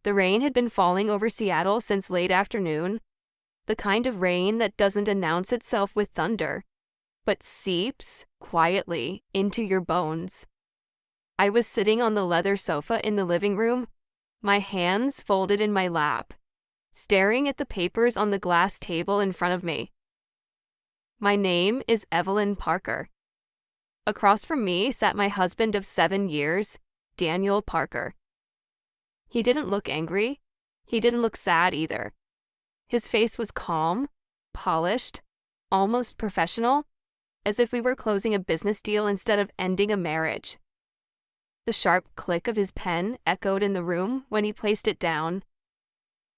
The rain had been falling over Seattle since late afternoon, the kind of rain that doesn't announce itself with thunder, but seeps quietly into your bones. I was sitting on the leather sofa in the living room, my hands folded in my lap, staring at the papers on the glass table in front of me. My name is Evelyn Parker. Across from me sat my husband of 7 years, Daniel Parker. He didn't look angry. He didn't look sad either. His face was calm, polished, almost professional, as if we were closing a business deal instead of ending a marriage. The sharp click of his pen echoed in the room when he placed it down.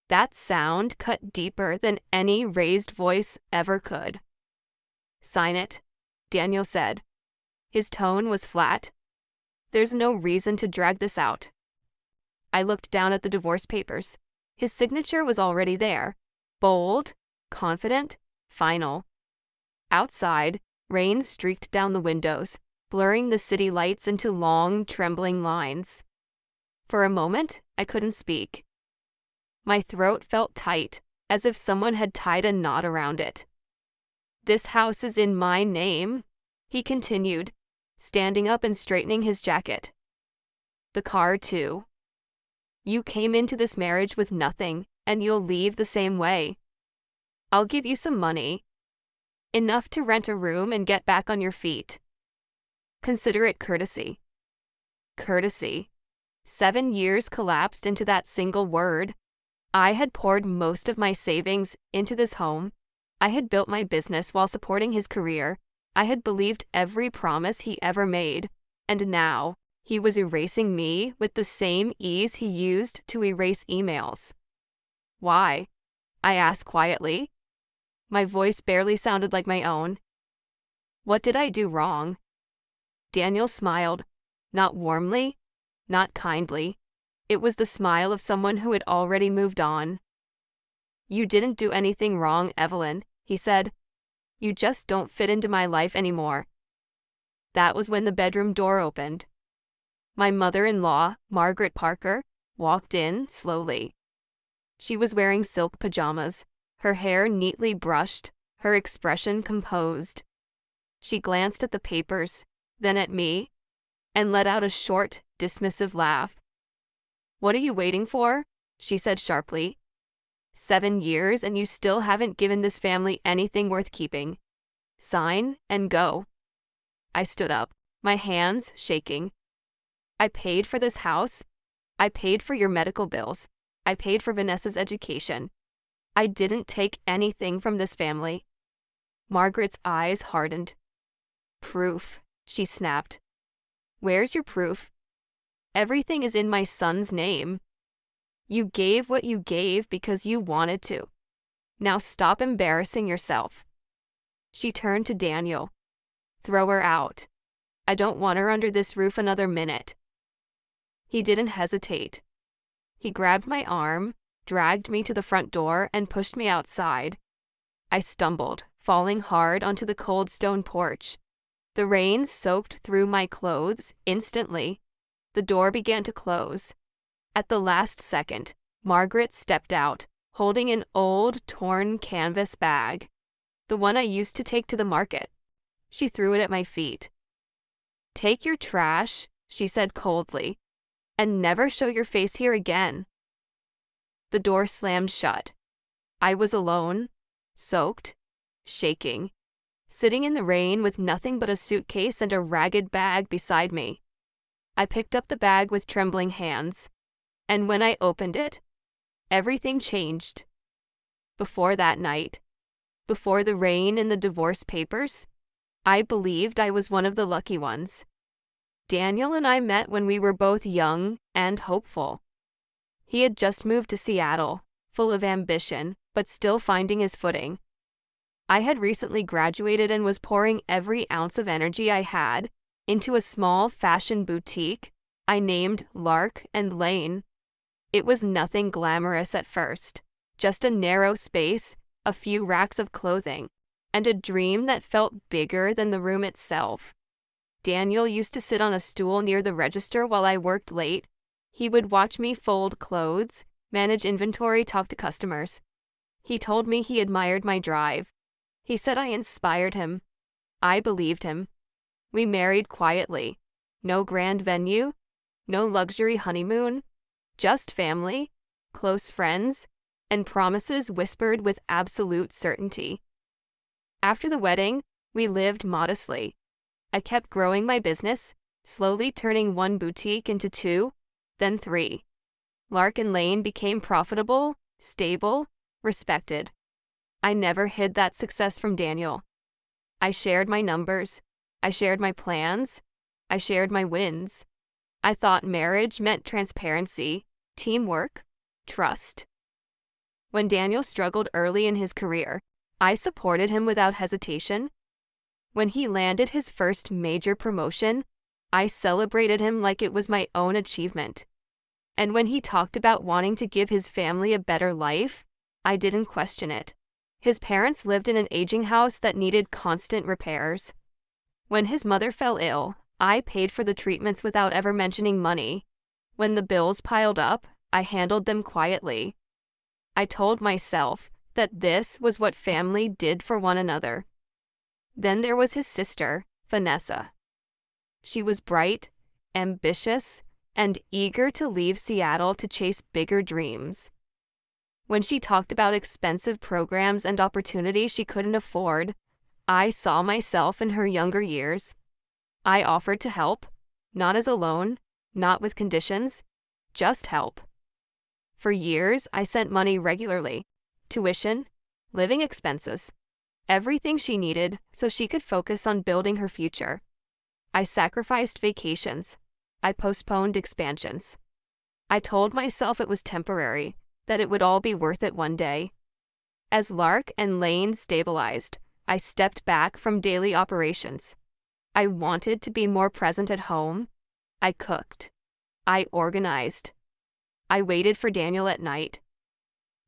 That sound cut deeper than any raised voice ever could. "Sign it," Daniel said. His tone was flat. "There's no reason to drag this out." I looked down at the divorce papers. His signature was already there. Bold, confident, final. Outside, rain streaked down the windows, blurring the city lights into long, trembling lines. For a moment, I couldn't speak. My throat felt tight, as if someone had tied a knot around it. "This house is in my name," he continued, standing up and straightening his jacket. "The car, too. You came into this marriage with nothing, and you'll leave the same way. I'll give you some money. Enough to rent a room and get back on your feet. Consider it courtesy." Courtesy. 7 years collapsed into that single word. I had poured most of my savings into this home. I had built my business while supporting his career. I had believed every promise he ever made. And now, he was erasing me with the same ease he used to erase emails. "Why?" I asked quietly. My voice barely sounded like my own. "What did I do wrong?" Daniel smiled, not warmly, not kindly. It was the smile of someone who had already moved on. "You didn't do anything wrong, Evelyn," he said. "You just don't fit into my life anymore." That was when the bedroom door opened. My mother-in-law, Margaret Parker, walked in slowly. She was wearing silk pajamas, her hair neatly brushed, her expression composed. She glanced at the papers, then at me, and let out a short, dismissive laugh. "What are you waiting for?" she said sharply. 7 years and you still haven't given this family anything worth keeping. Sign and go." I stood up, my hands shaking. "I paid for this house. I paid for your medical bills. I paid for Vanessa's education. I didn't take anything from this family." Margaret's eyes hardened. "Proof," she snapped. "Where's your proof? Everything is in my son's name. You gave what you gave because you wanted to. Now stop embarrassing yourself." She turned to Daniel. "Throw her out. I don't want her under this roof another minute." He didn't hesitate. He grabbed my arm, dragged me to the front door, and pushed me outside. I stumbled, falling hard onto the cold stone porch. The rain soaked through my clothes instantly. The door began to close. At the last second, Margaret stepped out, holding an old, torn canvas bag, the one I used to take to the market. She threw it at my feet. "Take your trash," she said coldly, "and never show your face here again." The door slammed shut. I was alone, soaked, shaking, sitting in the rain with nothing but a suitcase and a ragged bag beside me. I picked up the bag with trembling hands, and when I opened it, everything changed. Before that night, before the rain and the divorce papers, I believed I was one of the lucky ones. Daniel and I met when we were both young and hopeful. He had just moved to Seattle, full of ambition, but still finding his footing. I had recently graduated and was pouring every ounce of energy I had into a small fashion boutique I named Lark and Lane. It was nothing glamorous at first, just a narrow space, a few racks of clothing, and a dream that felt bigger than the room itself. Daniel used to sit on a stool near the register while I worked late. He would watch me fold clothes, manage inventory, talk to customers. He told me he admired my drive. He said I inspired him. I believed him. We married quietly. No grand venue, no luxury honeymoon, just family, close friends, and promises whispered with absolute certainty. After the wedding, we lived modestly. I kept growing my business, slowly turning one boutique into two, then three. Lark and Lane became profitable, stable, respected. I never hid that success from Daniel. I shared my numbers. I shared my plans. I shared my wins. I thought marriage meant transparency, teamwork, trust. When Daniel struggled early in his career, I supported him without hesitation. When he landed his first major promotion, I celebrated him like it was my own achievement. And when he talked about wanting to give his family a better life, I didn't question it. His parents lived in an aging house that needed constant repairs. When his mother fell ill, I paid for the treatments without ever mentioning money. When the bills piled up, I handled them quietly. I told myself that this was what family did for one another. Then there was his sister, Vanessa. She was bright, ambitious, and eager to leave Seattle to chase bigger dreams. When she talked about expensive programs and opportunities she couldn't afford, I saw myself in her younger years. I offered to help, not as a loan, not with conditions, just help. For years, I sent money regularly, tuition, living expenses, everything she needed so she could focus on building her future. I sacrificed vacations. I postponed expansions. I told myself it was temporary, that it would all be worth it one day. As Lark and Lane stabilized, I stepped back from daily operations. I wanted to be more present at home. I cooked. I organized. I waited for Daniel at night.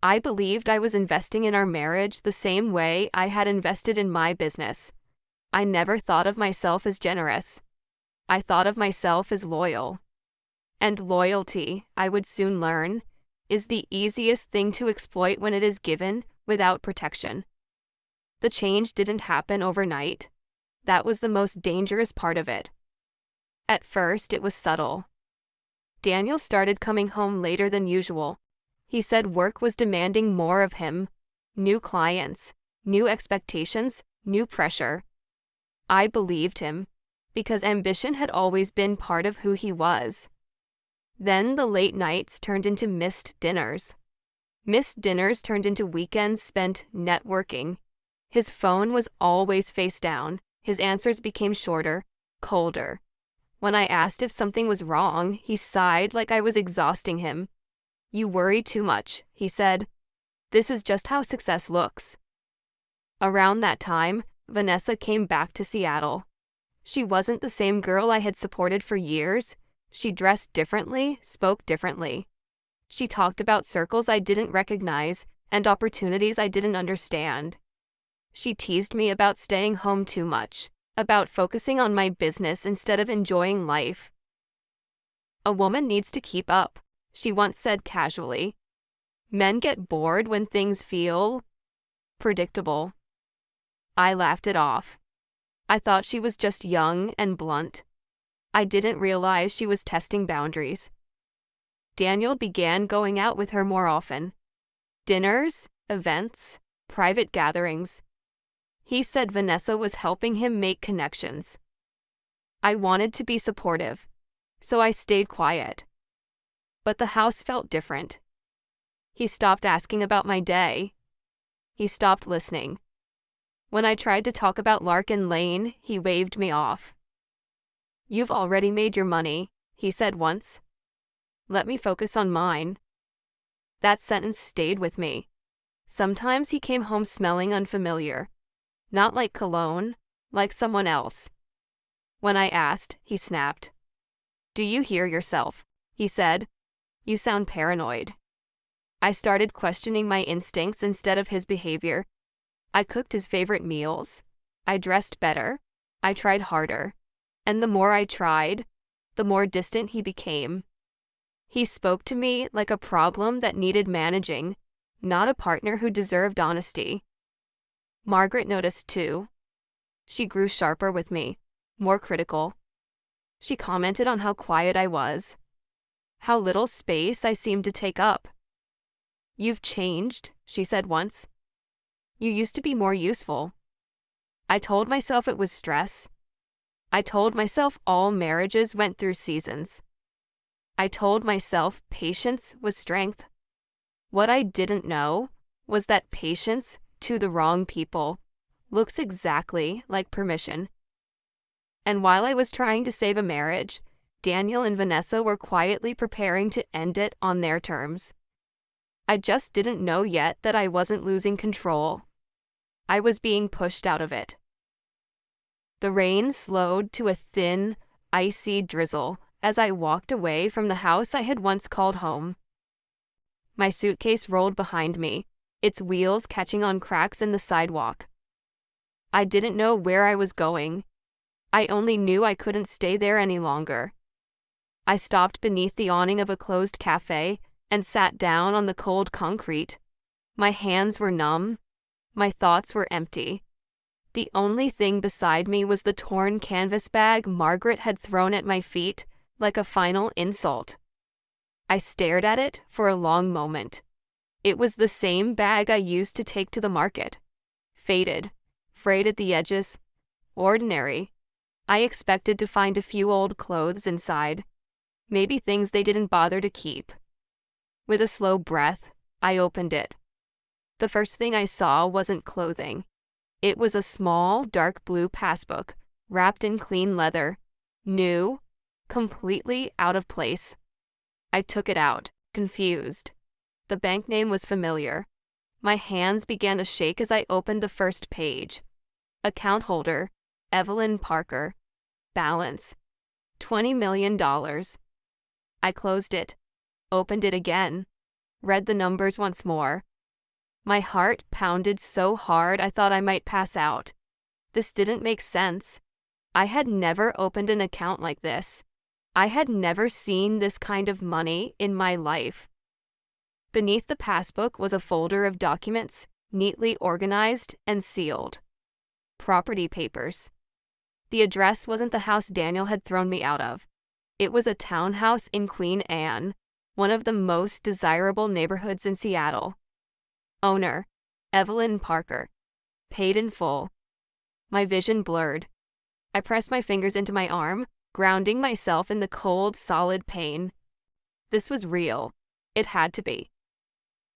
I believed I was investing in our marriage the same way I had invested in my business. I never thought of myself as generous. I thought of myself as loyal. And loyalty, I would soon learn, is the easiest thing to exploit when it is given without protection. The change didn't happen overnight. That was the most dangerous part of it. At first, it was subtle. Daniel started coming home later than usual. He said work was demanding more of him. New clients, new expectations, new pressure. I believed him, because ambition had always been part of who he was. Then the late nights turned into missed dinners. Missed dinners turned into weekends spent networking. His phone was always face down. His answers became shorter, colder. When I asked if something was wrong, he sighed like I was exhausting him. "You worry too much," he said. "This is just how success looks." Around that time, Vanessa came back to Seattle. She wasn't the same girl I had supported for years. She dressed differently, spoke differently. She talked about circles I didn't recognize and opportunities I didn't understand. She teased me about staying home too much, about focusing on my business instead of enjoying life. "A woman needs to keep up," she once said casually. "Men get bored when things feel predictable." I laughed it off. I thought she was just young and blunt. I didn't realize she was testing boundaries. Daniel began going out with her more often. Dinners, events, private gatherings. He said Vanessa was helping him make connections. I wanted to be supportive, so I stayed quiet. But the house felt different. He stopped asking about my day. He stopped listening. When I tried to talk about Lark and Lane, he waved me off. "You've already made your money," he said once. "Let me focus on mine." That sentence stayed with me. Sometimes he came home smelling unfamiliar. Not like cologne, like someone else. When I asked, he snapped. "Do you hear yourself?" he said. "You sound paranoid." I started questioning my instincts instead of his behavior. I cooked his favorite meals. I dressed better. I tried harder. And the more I tried, the more distant he became. He spoke to me like a problem that needed managing, not a partner who deserved honesty. Margaret noticed too. She grew sharper with me, more critical. She commented on how quiet I was, how little space I seemed to take up. "You've changed," she said once. "You used to be more useful." I told myself it was stress. I told myself all marriages went through seasons. I told myself patience was strength. What I didn't know was that patience to the wrong people looks exactly like permission. And while I was trying to save a marriage, Daniel and Vanessa were quietly preparing to end it on their terms. I just didn't know yet that I wasn't losing control. I was being pushed out of it. The rain slowed to a thin, icy drizzle as I walked away from the house I had once called home. My suitcase rolled behind me, its wheels catching on cracks in the sidewalk. I didn't know where I was going. I only knew I couldn't stay there any longer. I stopped beneath the awning of a closed cafe and sat down on the cold concrete. My hands were numb. My thoughts were empty. The only thing beside me was the torn canvas bag Margaret had thrown at my feet like a final insult. I stared at it for a long moment. It was the same bag I used to take to the market. Faded, frayed at the edges, ordinary. I expected to find a few old clothes inside, maybe things they didn't bother to keep. With a slow breath, I opened it. The first thing I saw wasn't clothing. It was a small, dark blue passbook, wrapped in clean leather, new, completely out of place. I took it out, confused. The bank name was familiar. My hands began to shake as I opened the first page. Account holder, Evelyn Parker. Balance, $20 million. I closed it, opened it again, read the numbers once more. My heart pounded so hard I thought I might pass out. This didn't make sense. I had never opened an account like this. I had never seen this kind of money in my life. Beneath the passbook was a folder of documents, neatly organized and sealed. Property papers. The address wasn't the house Daniel had thrown me out of. It was a townhouse in Queen Anne, one of the most desirable neighborhoods in Seattle. Owner, Evelyn Parker. Paid in full. My vision blurred. I pressed my fingers into my arm, grounding myself in the cold, solid pain. This was real. It had to be.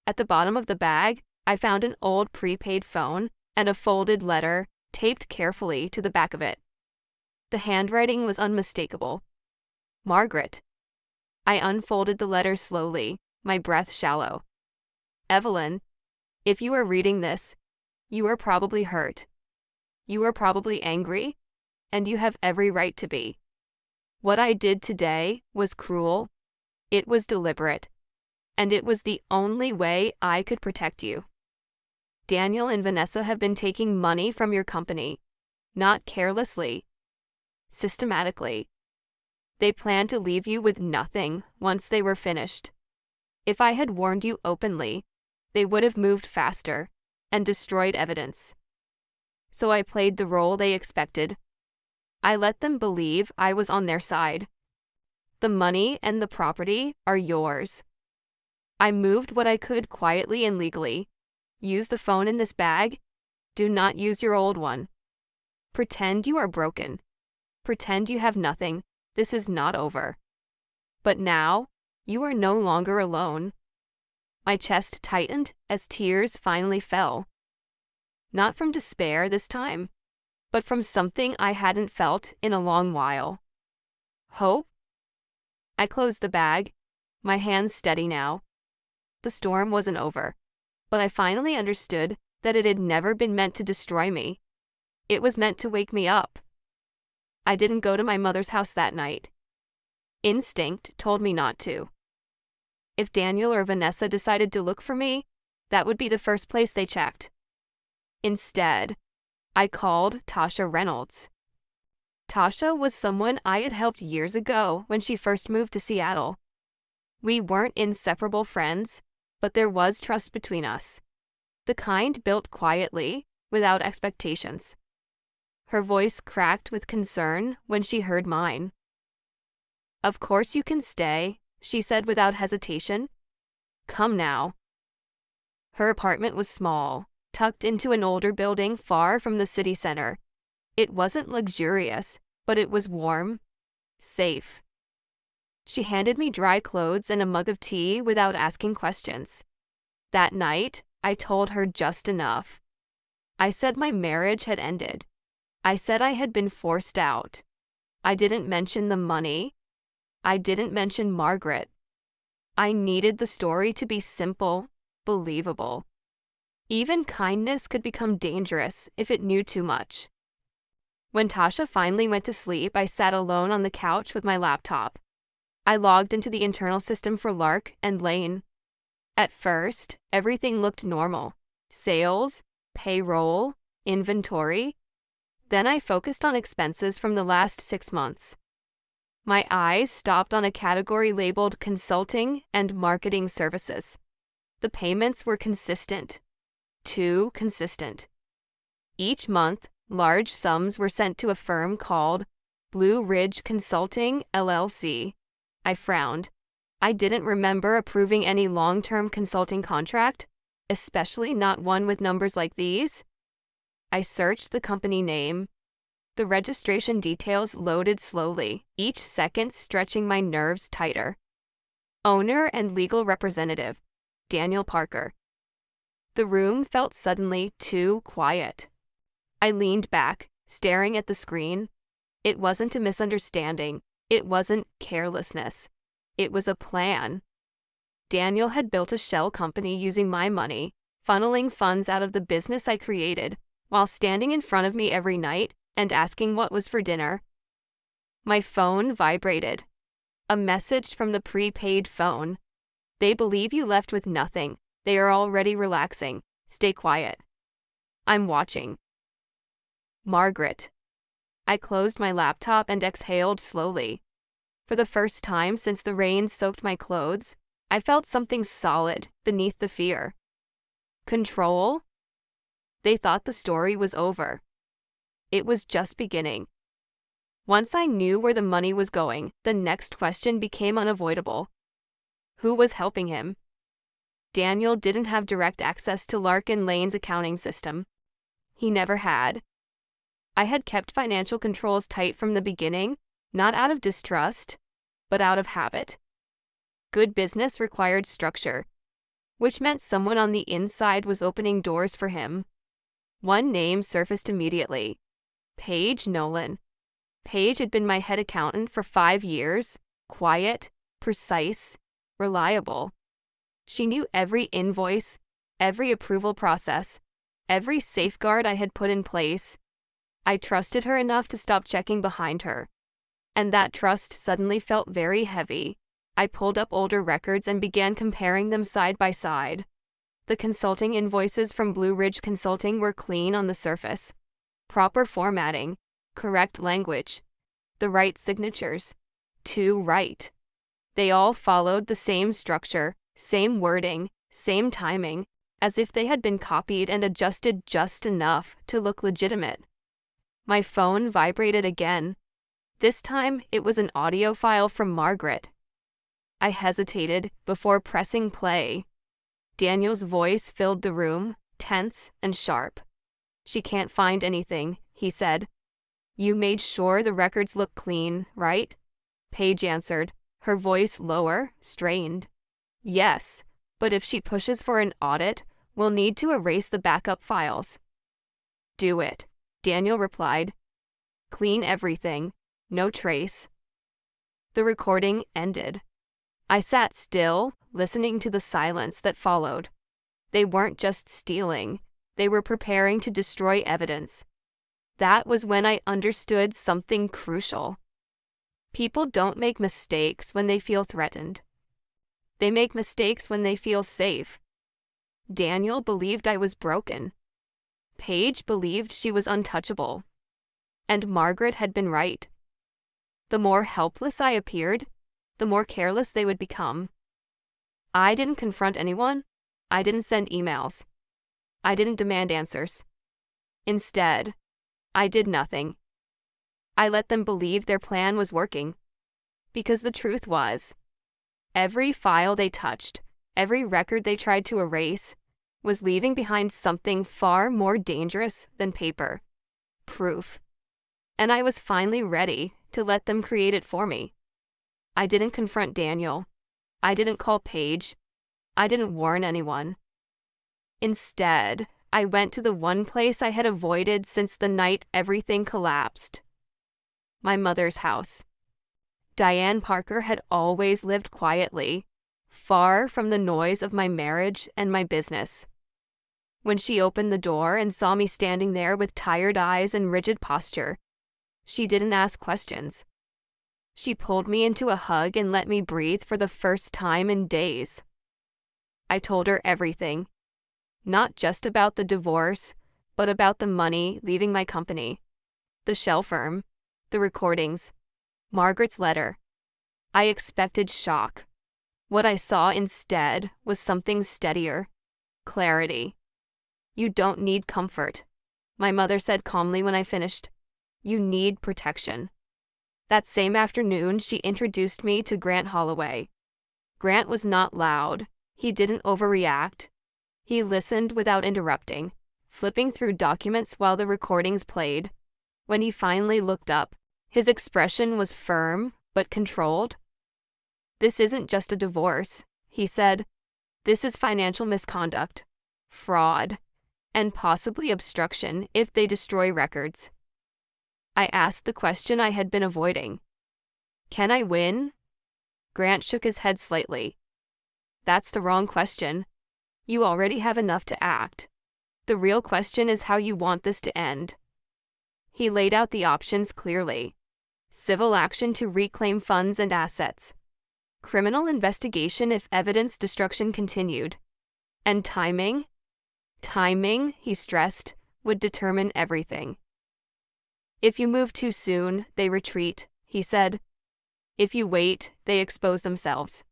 At the bottom of the bag, I found an old prepaid phone and a folded letter taped carefully to the back of it. The handwriting was unmistakable. Margaret. I unfolded the letter slowly, my breath shallow. Evelyn, if you are reading this, you are probably hurt. You are probably angry, and you have every right to be. What I did today was cruel. It was deliberate, and it was the only way I could protect you. Daniel and Vanessa have been taking money from your company, not carelessly, systematically. They planned to leave you with nothing once they were finished. If I had warned you openly, they would have moved faster and destroyed evidence. So I played the role they expected. I let them believe I was on their side. The money and the property are yours. I moved what I could quietly and legally. Use the phone in this bag. Do not use your old one. Pretend you are broken. Pretend you have nothing. This is not over. But now, you are no longer alone. My chest tightened as tears finally fell. Not from despair this time, but from something I hadn't felt in a long while. Hope? I closed the bag, my hands steady now. The storm wasn't over, but I finally understood that it had never been meant to destroy me. It was meant to wake me up. I didn't go to my mother's house that night. Instinct told me not to. If Daniel or Vanessa decided to look for me, that would be the first place they checked. Instead, I called Tasha Reynolds. Tasha was someone I had helped years ago when she first moved to Seattle. We weren't inseparable friends, but there was trust between us. The kind built quietly, without expectations. Her voice cracked with concern when she heard mine. "Of course you can stay," she said without hesitation. "Come now." Her apartment was small, tucked into an older building far from the city center. It wasn't luxurious, but it was warm, safe. She handed me dry clothes and a mug of tea without asking questions. That night, I told her just enough. I said my marriage had ended. I said I had been forced out. I didn't mention the money. I didn't mention Margaret. I needed the story to be simple, believable. Even kindness could become dangerous if it knew too much. When Tasha finally went to sleep, I sat alone on the couch with my laptop. I logged into the internal system for Lark and Lane. At first, everything looked normal. Sales, payroll, inventory. Then I focused on expenses from the last 6 months. My eyes stopped on a category labeled consulting and marketing services. The payments were consistent. Too consistent. Each month, large sums were sent to a firm called Blue Ridge Consulting, LLC. I frowned. I didn't remember approving any long-term consulting contract, especially not one with numbers like these. I searched the company name. The registration details loaded slowly, each second stretching my nerves tighter. Owner and legal representative, Daniel Parker. The room felt suddenly too quiet. I leaned back, staring at the screen. It wasn't a misunderstanding. It wasn't carelessness. It was a plan. Daniel had built a shell company using my money, funneling funds out of the business I created, while standing in front of me every night and asking what was for dinner. My phone vibrated. A message from the prepaid phone. "They believe you left with nothing. They are already relaxing. Stay quiet." I'm watching. Margaret. I closed my laptop and exhaled slowly. For the first time since the rain soaked my clothes, I felt something solid beneath the fear. Control? They thought the story was over. It was just beginning. Once I knew where the money was going, the next question became unavoidable. Who was helping him? Daniel didn't have direct access to Larkin Lane's accounting system. He never had. I had kept financial controls tight from the beginning, not out of distrust, but out of habit. Good business required structure, which meant someone on the inside was opening doors for him. One name surfaced immediately. Paige Nolan. Paige had been my head accountant for 5 years, quiet, precise, reliable. She knew every invoice, every approval process, every safeguard I had put in place. I trusted her enough to stop checking behind her. And that trust suddenly felt very heavy. I pulled up older records and began comparing them side by side. The consulting invoices from Blue Ridge Consulting were clean on the surface. Proper formatting, correct language, the right signatures. Too right. They all followed the same structure, same wording, same timing, as if they had been copied and adjusted just enough to look legitimate. My phone vibrated again. This time, it was an audio file from Margaret. I hesitated before pressing play. Daniel's voice filled the room, tense and sharp. "She can't find anything," he said. "You made sure the records look clean, right?" Paige answered, her voice lower, strained. "Yes, but if she pushes for an audit, we'll need to erase the backup files." "Do it," Daniel replied. "Clean everything, no trace." The recording ended. I sat still, listening to the silence that followed. They weren't just stealing. They were preparing to destroy evidence. That was when I understood something crucial. People don't make mistakes when they feel threatened. They make mistakes when they feel safe. Daniel believed I was broken. Paige believed she was untouchable. And Margaret had been right. The more helpless I appeared, the more careless they would become. I didn't confront anyone. I didn't send emails. I didn't demand answers. Instead, I did nothing. I let them believe their plan was working. Because the truth was, every file they touched, every record they tried to erase, was leaving behind something far more dangerous than paper. Proof. And I was finally ready to let them create it for me. I didn't confront Daniel. I didn't call Paige. I didn't warn anyone. Instead, I went to the one place I had avoided since the night everything collapsed. My mother's house. Diane Parker had always lived quietly, far from the noise of my marriage and my business. When she opened the door and saw me standing there with tired eyes and rigid posture, she didn't ask questions. She pulled me into a hug and let me breathe for the first time in days. I told her everything, not just about the divorce, but about the money leaving my company, the shell firm, the recordings, Margaret's letter. I expected shock. What I saw instead was something steadier, clarity. You don't need comfort, my mother said calmly when I finished. You need protection. That same afternoon, she introduced me to Grant Holloway. Grant was not loud. He didn't overreact. He listened without interrupting, flipping through documents while the recordings played. When he finally looked up, his expression was firm but controlled. This isn't just a divorce, he said. This is financial misconduct, fraud, and possibly obstruction if they destroy records. I asked the question I had been avoiding. Can I win? Grant shook his head slightly. That's the wrong question. You already have enough to act. The real question is how you want this to end. He laid out the options clearly. Civil action to reclaim funds and assets. Criminal investigation if evidence destruction continued. And timing? Timing, he stressed, would determine everything. If you move too soon, they retreat, he said. If you wait, they expose themselves.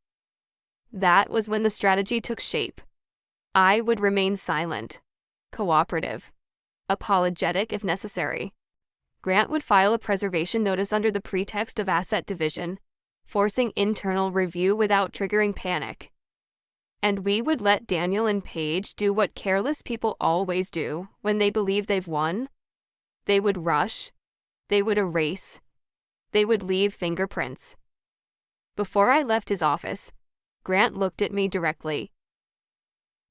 That was when the strategy took shape. I would remain silent, cooperative, apologetic if necessary. Grant would file a preservation notice under the pretext of asset division, forcing internal review without triggering panic. And we would let Daniel and Paige do what careless people always do when they believe they've won. They would rush. They would erase. They would leave fingerprints. Before I left his office, Grant looked at me directly.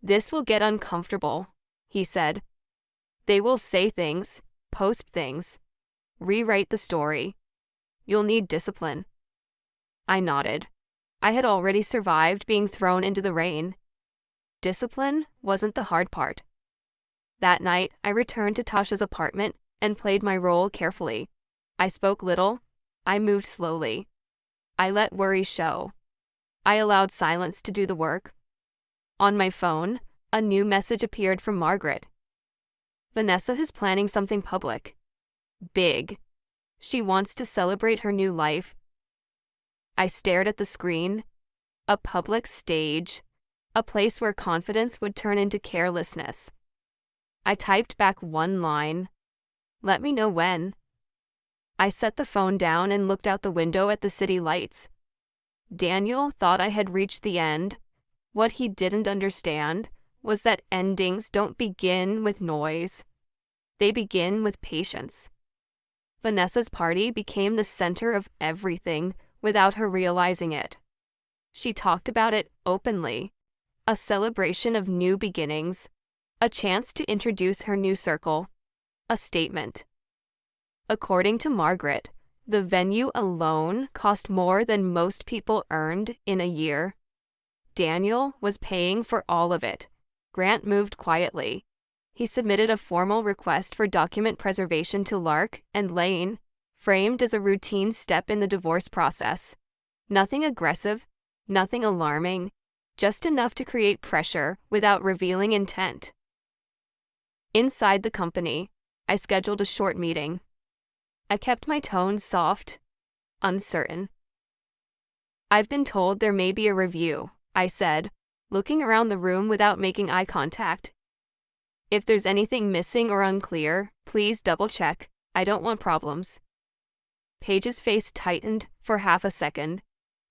This will get uncomfortable, he said. They will say things, post things, rewrite the story. You'll need discipline. I nodded. I had already survived being thrown into the rain. Discipline wasn't the hard part. That night, I returned to Tasha's apartment and played my role carefully. I spoke little. I moved slowly. I let worry show. I allowed silence to do the work. On my phone, a new message appeared from Margaret. Vanessa is planning something public. Big. She wants to celebrate her new life. I stared at the screen. A public stage. A place where confidence would turn into carelessness. I typed back one line. Let me know when. I set the phone down and looked out the window at the city lights. Daniel thought I had reached the end. What he didn't understand was that endings don't begin with noise. They begin with patience. Vanessa's party became the center of everything without her realizing it. She talked about it openly. A celebration of new beginnings. A chance to introduce her new circle. A statement. According to Margaret, the venue alone cost more than most people earned in a year. Daniel was paying for all of it. Grant moved quietly. He submitted a formal request for document preservation to Lark and Lane, framed as a routine step in the divorce process. Nothing aggressive, nothing alarming, just enough to create pressure without revealing intent. Inside the company, I scheduled a short meeting. I kept my tone soft, uncertain. I've been told there may be a review, I said, looking around the room without making eye contact. If there's anything missing or unclear, please double-check. I don't want problems. Paige's face tightened for half a second.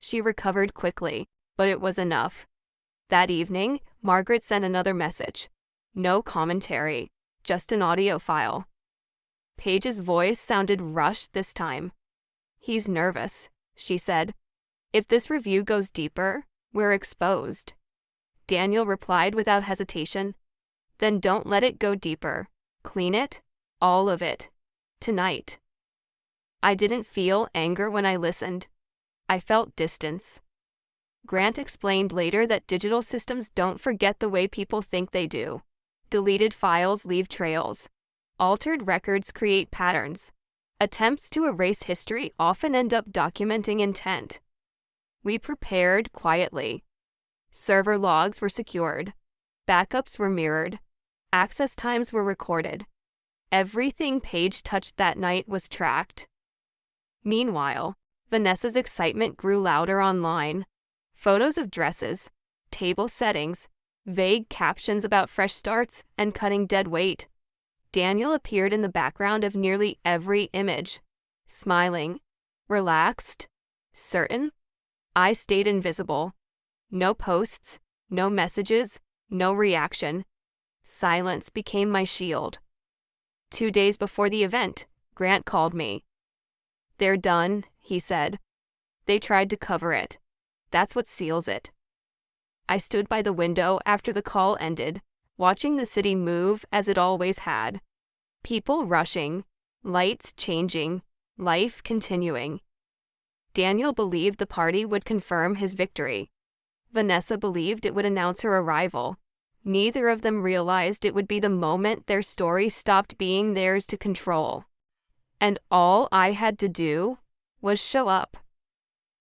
She recovered quickly, but it was enough. That evening, Margaret sent another message. No commentary, just an audio file. Paige's voice sounded rushed this time. "He's nervous," she said. "If this review goes deeper, we're exposed." Daniel replied without hesitation. "Then don't let it go deeper. Clean it, all of it, tonight." I didn't feel anger when I listened. I felt distance. Grant explained later that digital systems don't forget the way people think they do. Deleted files leave trails. Altered records create patterns. Attempts to erase history often end up documenting intent. We prepared quietly. Server logs were secured. Backups were mirrored. Access times were recorded. Everything Paige touched that night was tracked. Meanwhile, Vanessa's excitement grew louder online. Photos of dresses, table settings, vague captions about fresh starts and cutting dead weight. Daniel appeared in the background of nearly every image, smiling, relaxed, certain. I stayed invisible. No posts, no messages, no reaction. Silence became my shield. 2 days before the event, Grant called me. "They're done," he said. "They tried to cover it. That's what seals it." I stood by the window after the call ended, watching the city move as it always had. People rushing, lights changing, life continuing. Daniel believed the party would confirm his victory. Vanessa believed it would announce her arrival. Neither of them realized it would be the moment their story stopped being theirs to control. And all I had to do was show up.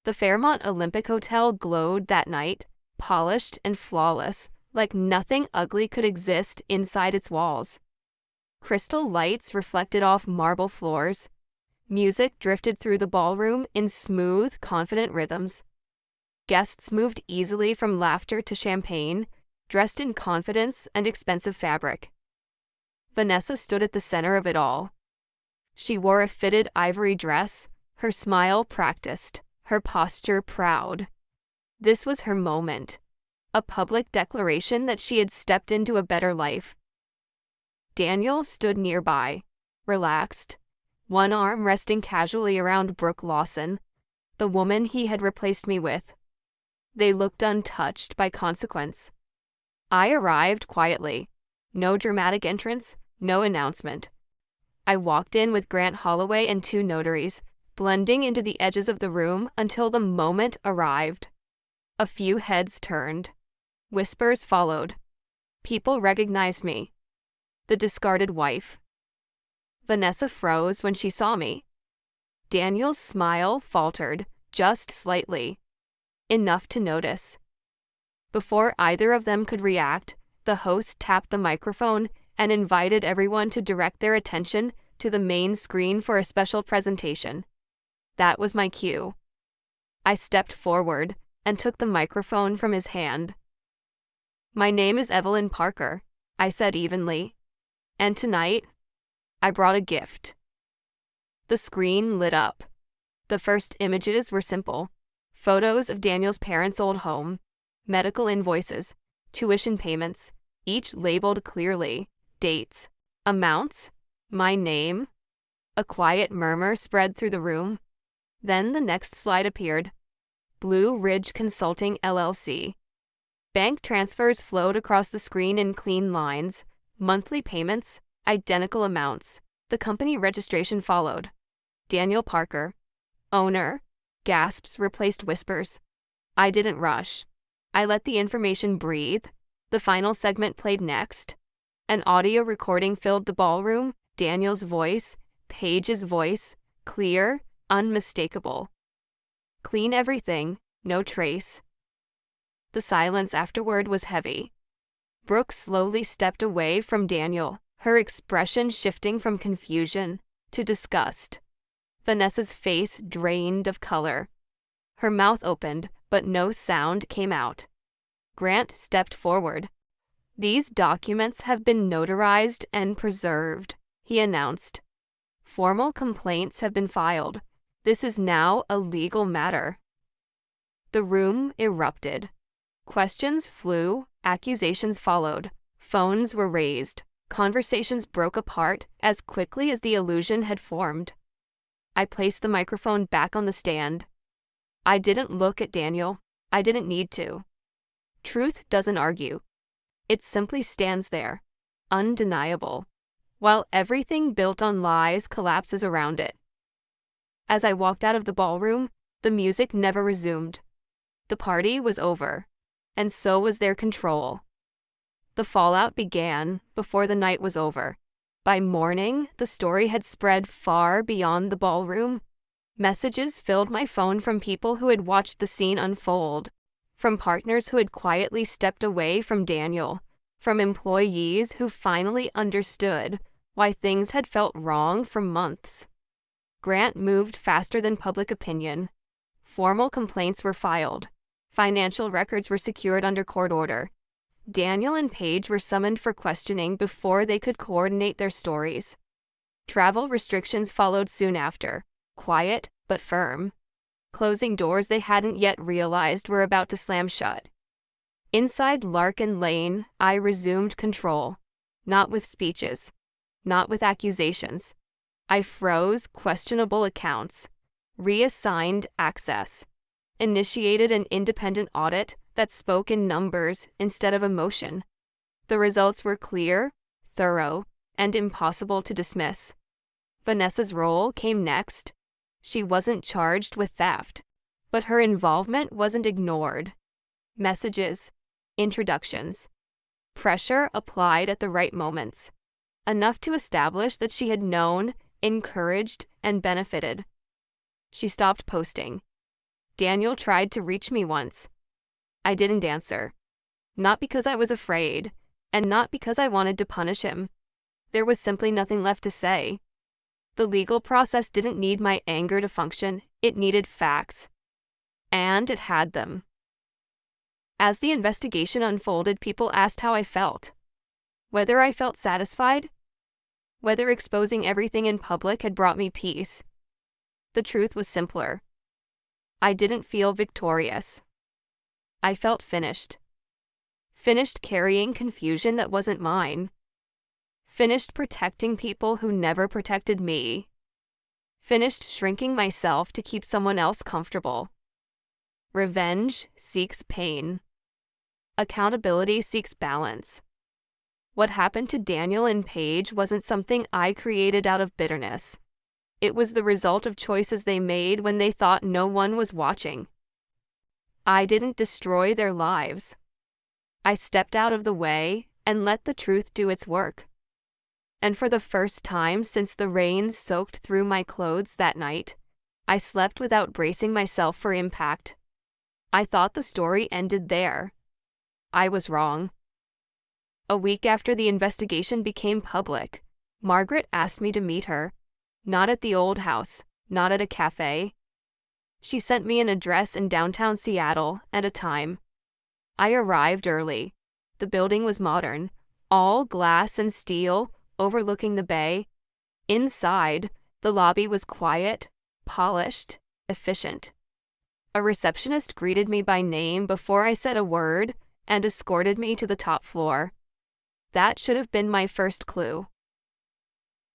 The Fairmont Olympic Hotel glowed that night, polished and flawless, like nothing ugly could exist inside its walls. Crystal lights reflected off marble floors. Music drifted through the ballroom in smooth, confident rhythms. Guests moved easily from laughter to champagne, dressed in confidence and expensive fabric. Vanessa stood at the center of it all. She wore a fitted ivory dress, her smile practiced, her posture proud. This was her moment, a public declaration that she had stepped into a better life. Daniel stood nearby, relaxed, one arm resting casually around Brooke Lawson, the woman he had replaced me with. They looked untouched by consequence. I arrived quietly. No dramatic entrance, no announcement. I walked in with Grant Holloway and 2 notaries, blending into the edges of the room until the moment arrived. A few heads turned. Whispers followed. People recognized me. The discarded wife. Vanessa froze when she saw me. Daniel's smile faltered, just slightly. Enough to notice. Before either of them could react, the host tapped the microphone and invited everyone to direct their attention to the main screen for a special presentation. That was my cue. I stepped forward and took the microphone from his hand. "My name is Evelyn Parker," I said evenly. "And tonight, I brought a gift." The screen lit up. The first images were simple. Photos of Daniel's parents' old home, medical invoices, tuition payments, each labeled clearly, dates, amounts, my name. A quiet murmur spread through the room. Then the next slide appeared. Blue Ridge Consulting LLC. Bank transfers flowed across the screen in clean lines. Monthly payments, identical amounts. The company registration followed. Daniel Parker. Owner. Gasps replaced whispers. I didn't rush. I let the information breathe. The final segment played next. An audio recording filled the ballroom, Daniel's voice, Paige's voice, clear, unmistakable. Clean everything, no trace. The silence afterward was heavy. Brooke slowly stepped away from Daniel, her expression shifting from confusion to disgust. Vanessa's face drained of color. Her mouth opened, but no sound came out. Grant stepped forward. "These documents have been notarized and preserved," he announced. "Formal complaints have been filed. This is now a legal matter." The room erupted. Questions flew, accusations followed, phones were raised, conversations broke apart as quickly as the illusion had formed. I placed the microphone back on the stand. I didn't look at Daniel. I didn't need to. Truth doesn't argue. It simply stands there, undeniable, while everything built on lies collapses around it. As I walked out of the ballroom, the music never resumed. The party was over, and so was their control. The fallout began before the night was over. By morning, the story had spread far beyond the ballroom. Messages filled my phone from people who had watched the scene unfold, from partners who had quietly stepped away from Daniel, from employees who finally understood why things had felt wrong for months. Grant moved faster than public opinion. Formal complaints were filed. Financial records were secured under court order. Daniel and Paige were summoned for questioning before they could coordinate their stories. Travel restrictions followed soon after, quiet but firm, closing doors they hadn't yet realized were about to slam shut. Inside Larkin Lane, I resumed control, not with speeches, not with accusations. I froze questionable accounts, reassigned access, initiated an independent audit that spoke in numbers instead of emotion. The results were clear, thorough, and impossible to dismiss. Vanessa's role came next. She wasn't charged with theft, but her involvement wasn't ignored. Messages, introductions, pressure applied at the right moments, enough to establish that she had known, encouraged, and benefited. She stopped posting. Daniel tried to reach me once. I didn't answer. Not because I was afraid, and not because I wanted to punish him. There was simply nothing left to say. The legal process didn't need my anger to function, it needed facts. And it had them. As the investigation unfolded, people asked how I felt. Whether I felt satisfied? Whether exposing everything in public had brought me peace? The truth was simpler. I didn't feel victorious. I felt finished. Finished carrying confusion that wasn't mine. Finished protecting people who never protected me. Finished shrinking myself to keep someone else comfortable. Revenge seeks pain. Accountability seeks balance. What happened to Daniel and Paige wasn't something I created out of bitterness. It was the result of choices they made when they thought no one was watching. I didn't destroy their lives. I stepped out of the way and let the truth do its work. And for the first time since the rain soaked through my clothes that night, I slept without bracing myself for impact. I thought the story ended there. I was wrong. A week after the investigation became public, Margaret asked me to meet her. Not at the old house, not at a cafe. She sent me an address in downtown Seattle and a time. I arrived early. The building was modern, all glass and steel, overlooking the bay. Inside, the lobby was quiet, polished, efficient. A receptionist greeted me by name before I said a word and escorted me to the top floor. That should have been my first clue.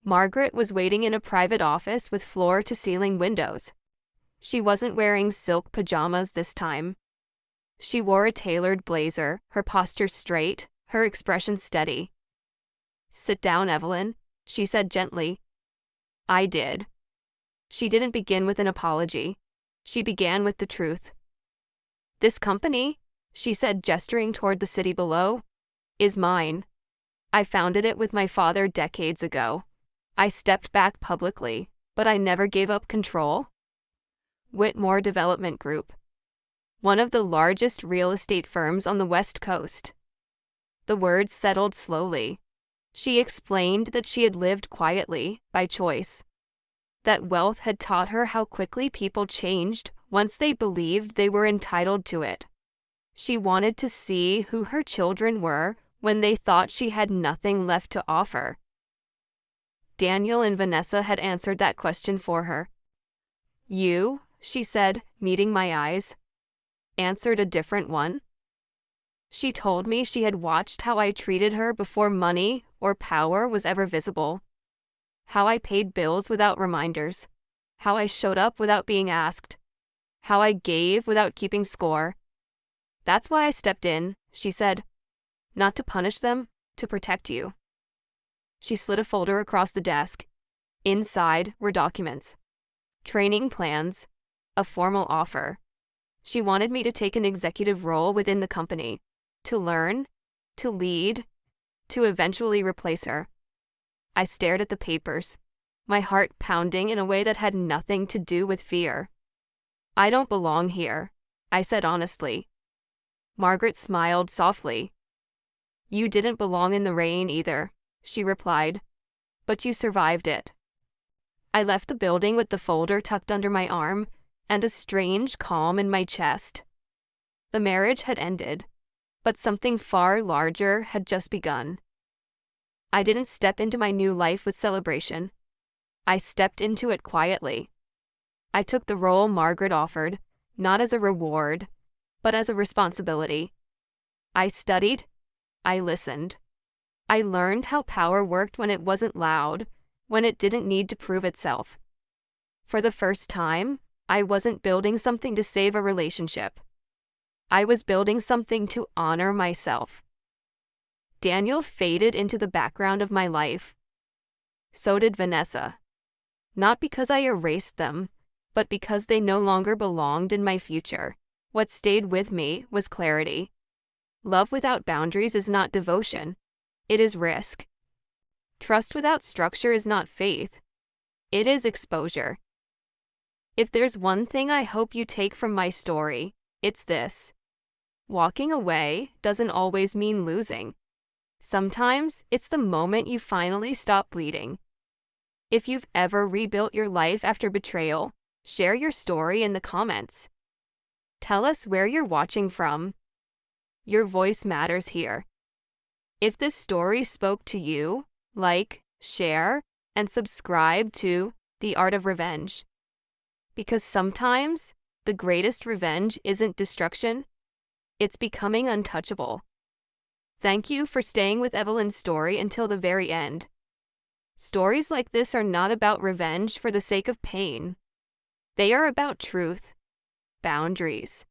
Margaret was waiting in a private office with floor-to-ceiling windows. She wasn't wearing silk pajamas this time. She wore a tailored blazer, her posture straight, her expression steady. "Sit down, Evelyn," she said gently. I did. She didn't begin with an apology. She began with the truth. "This company," she said, gesturing toward the city below, "is mine. I founded it with my father decades ago. I stepped back publicly, but I never gave up control." Whitmore Development Group, one of the largest real estate firms on the West Coast. The words settled slowly. She explained that she had lived quietly, by choice. That wealth had taught her how quickly people changed once they believed they were entitled to it. She wanted to see who her children were when they thought she had nothing left to offer. Daniel and Vanessa had answered that question for her. You, she said, meeting my eyes, answered a different one. She told me she had watched how I treated her before money or power was ever visible. How I paid bills without reminders. How I showed up without being asked. How I gave without keeping score. That's why I stepped in, she said. Not to punish them, to protect you. She slid a folder across the desk. Inside were documents. Training plans. A formal offer. She wanted me to take an executive role within the company. To learn. To lead. To eventually replace her. I stared at the papers, my heart pounding in a way that had nothing to do with fear. I don't belong here, I said honestly. Margaret smiled softly. You didn't belong in the rain either, she replied, but you survived it. I left the building with the folder tucked under my arm and a strange calm in my chest. The marriage had ended, but something far larger had just begun. I didn't step into my new life with celebration. I stepped into it quietly. I took the role Margaret offered, not as a reward, but as a responsibility. I studied. I listened. I learned how power worked when it wasn't loud, when it didn't need to prove itself. For the first time, I wasn't building something to save a relationship. I was building something to honor myself. Daniel faded into the background of my life. So did Vanessa. Not because I erased them, but because they no longer belonged in my future. What stayed with me was clarity. Love without boundaries is not devotion. It is risk. Trust without structure is not faith. It is exposure. If there's one thing I hope you take from my story, it's this. Walking away doesn't always mean losing. Sometimes it's the moment you finally stop bleeding. If you've ever rebuilt your life after betrayal, share your story in the comments. Tell us where you're watching from. Your voice matters here. If this story spoke to you, like, share, and subscribe to The Art of Revenge. Because sometimes the greatest revenge isn't destruction, it's becoming untouchable. Thank you for staying with Evelyn's story until the very end. Stories like this are not about revenge for the sake of pain. They are about truth, boundaries,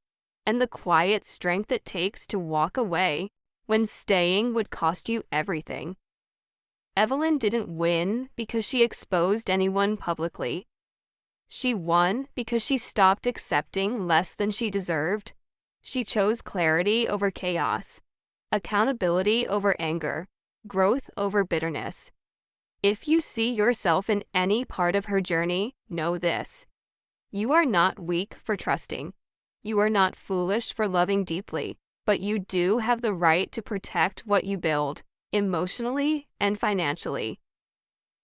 and the quiet strength it takes to walk away when staying would cost you everything. Evelyn didn't win because she exposed anyone publicly. She won because she stopped accepting less than she deserved. She chose clarity over chaos, accountability over anger, growth over bitterness. If you see yourself in any part of her journey, know this. You are not weak for trusting. You are not foolish for loving deeply, but you do have the right to protect what you build, emotionally and financially.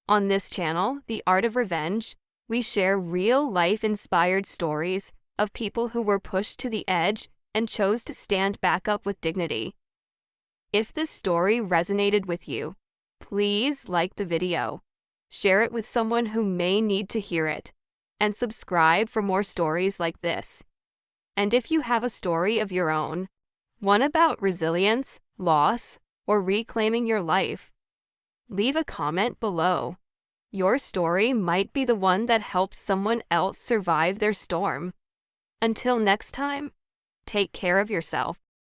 On this channel, The Art of Revenge, we share real-life-inspired stories of people who were pushed to the edge and chose to stand back up with dignity. If this story resonated with you, please like the video, share it with someone who may need to hear it, and subscribe for more stories like this. And if you have a story of your own, one about resilience, loss, or reclaiming your life, leave a comment below. Your story might be the one that helps someone else survive their storm. Until next time, take care of yourself.